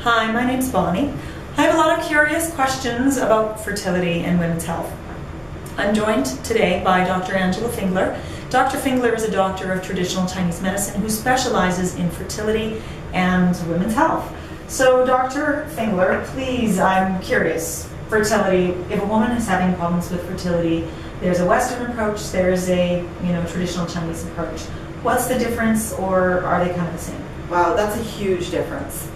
Hi, my name's Bonnie. I have a lot of curious questions about fertility and women's health. I'm joined today by Dr. Angela Fingler. Dr. Fingler is a doctor of traditional Chinese medicine who specializes in fertility and women's health. So Dr. Fingler, please, I'm curious, fertility, if a woman is having problems with fertility, there's a Western approach, there's a traditional Chinese approach. What's the difference, or are they kind of the same? Wow, that's a huge difference.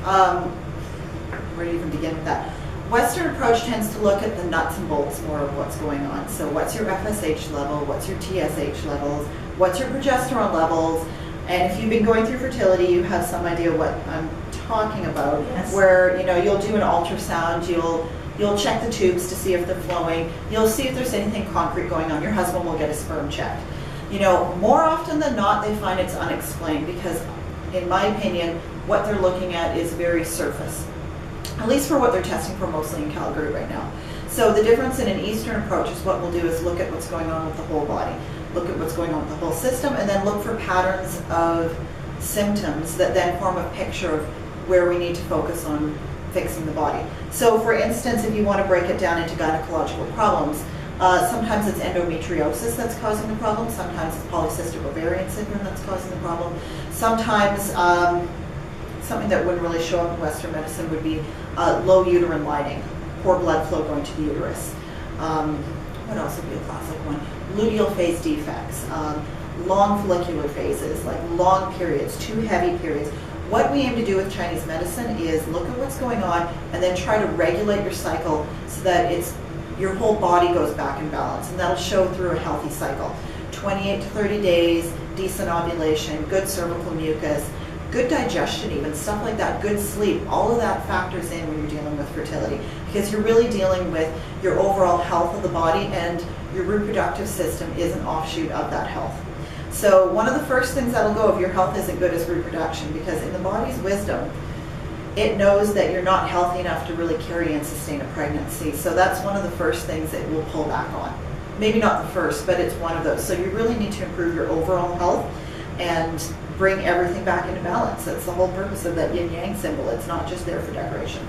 Where do you even begin with that? Western approach tends to look at the nuts and bolts more of what's going on. So what's your FSH level, what's your TSH levels, what's your progesterone levels, and if you've been going through fertility, you have some idea what I'm talking about. Yes. Where you'll do an ultrasound, you'll check the tubes to see if they're flowing, you'll see if there's anything concrete going on. Your husband will get a sperm checked. More often than not, they find it's unexplained because, in my opinion, what they're looking at is very surface. At least for what they're testing for mostly in Calgary right now. So the difference in an Eastern approach is what we'll do is look at what's going on with the whole body, look at what's going on with the whole system, and then look for patterns of symptoms that then form a picture of where we need to focus on fixing the body. So for instance, if you want to break it down into gynecological problems, sometimes it's endometriosis that's causing the problem, sometimes it's polycystic ovarian syndrome that's causing the problem, sometimes something that wouldn't really show up in Western medicine would be low uterine lining, poor blood flow going to the uterus. What else would be a classic one? Luteal phase defects, long follicular phases, like long periods, too heavy periods. What we aim to do with Chinese medicine is look at what's going on and then try to regulate your cycle so that your whole body goes back in balance, and that'll show through a healthy cycle. 28 to 30 days, decent ovulation, good cervical mucus, good digestion even, stuff like that, good sleep, all of that factors in when you're dealing with fertility because you're really dealing with your overall health of the body, and your reproductive system is an offshoot of that health. So one of the first things that'll go if your health isn't good is reproduction, because in the body's wisdom, it knows that you're not healthy enough to really carry and sustain a pregnancy. So that's one of the first things it will pull back on. Maybe not the first, but it's one of those. So you really need to improve your overall health and bring everything back into balance. That's the whole purpose of that yin-yang symbol. It's not just there for decoration.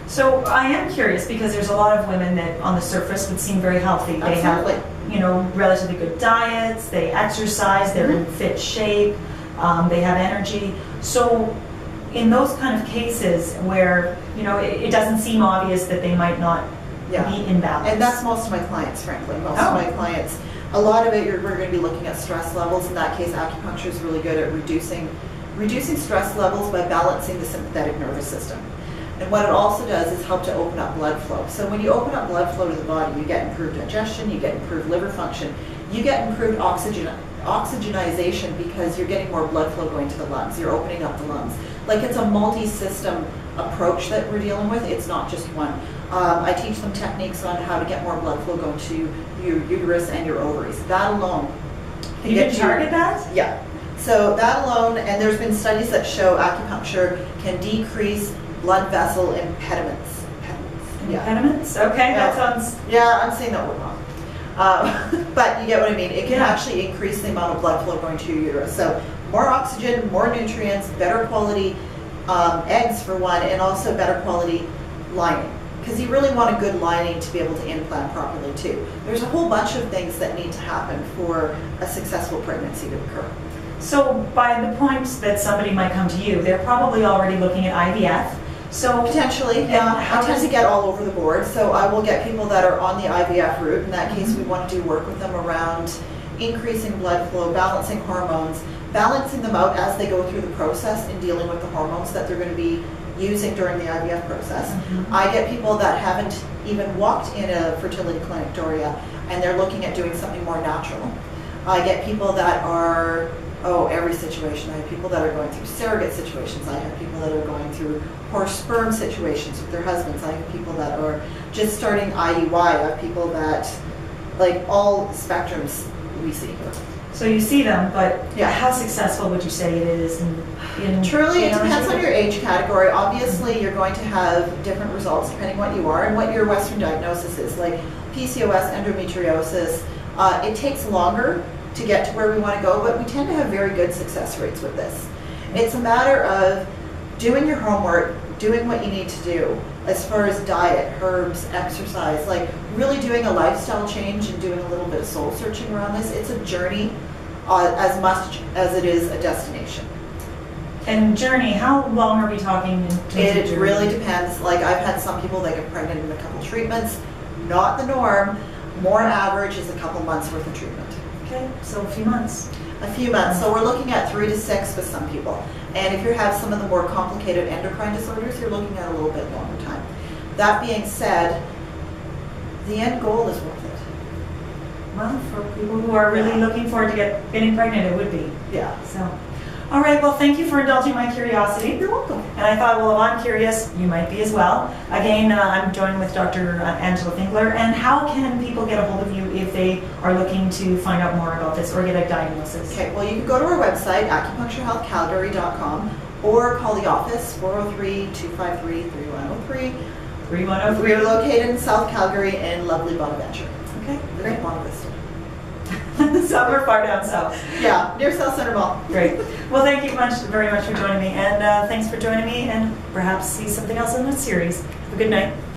So I am curious because there's a lot of women that on the surface would seem very healthy. They Absolutely. have relatively good diets, they exercise, they're in fit shape, they have energy. So in those kind of cases where it doesn't seem obvious that they might not be in balance. And that's most of my clients, frankly. Most of my clients. A lot of it, we're going to be looking at stress levels. In that case, acupuncture is really good at reducing stress levels by balancing the sympathetic nervous system. And what it also does is help to open up blood flow. So when you open up blood flow to the body, you get improved digestion, you get improved liver function, you get improved oxygenization because you're getting more blood flow going to the lungs. You're opening up the lungs. Like, it's a multi-system approach that we're dealing with. It's not just one. I teach them techniques on how to get more blood flow going to your uterus and your ovaries. That alone. You can target that? Yeah. So that alone, and there's been studies that show acupuncture can decrease blood vessel impediments. Impediments? Okay, that sounds... Yeah, I'm saying that word wrong. But you get what I mean. It can actually increase the amount of blood flow going to your uterus. So more oxygen, more nutrients, better quality eggs for one, and also better quality lining. Because you really want a good lining to be able to implant properly too. There's a whole bunch of things that need to happen for a successful pregnancy to occur. So by the point that somebody might come to you, they're probably already looking at IVF. So potentially, yeah. I tend to get all over the board. So I will get people that are on the IVF route. In that case, we want to do work with them around increasing blood flow, balancing hormones, balancing them out as they go through the process in dealing with the hormones that they're going to be using during the IVF process. I get people that haven't even walked in a fertility clinic, Doria, and they're looking at doing something more natural. I get people that are, every situation. I have people that are going through surrogate situations. I have people that are going through horse sperm situations with their husbands. I have people that are just starting IUI. I have people that, like, all spectrums we see here. So you see them, but how successful would you say it is in truly, it depends on your age category. Obviously, you're going to have different results depending what you are and what your Western diagnosis is. Like PCOS, endometriosis, it takes longer to get to where we want to go, but we tend to have very good success rates with this. It's a matter of doing your homework, doing what you need to do as far as diet, herbs, exercise, like really doing a lifestyle change and doing a little bit of soul searching around this. It's a journey as much as it is a destination. And journey, how long are we talking in terms of It journey? really depends. Like I've had some people that get pregnant in a couple treatments, not the norm. More average is a couple months worth of treatment. Okay, so a few months. A few months. So we're looking at 3 to 6 with some people. And if you have some of the more complicated endocrine disorders, you're looking at a little bit longer time. That being said, the end goal is worth it. Well, for people who are really looking forward to getting pregnant, it would be. Yeah. So, all right, well, thank you for indulging my curiosity. You're welcome. And I thought, well, if I'm curious, you might be as well. Again, I'm joined with Dr. Angela Fingler. And how can people get a hold of you if they are looking to find out more about this or get a diagnosis? Okay, well, you can go to our website, acupuncturehealthcalgary.com, or call the office, 403-253-3103. 3103. We're located in South Calgary in lovely Bonaventure. Okay, Great. great. Bonavista. So we're far down south. Yeah, near South Center Mall. Great. Well, thank you very much for joining me. And thanks for joining me, and perhaps see something else in this series. Have a good night.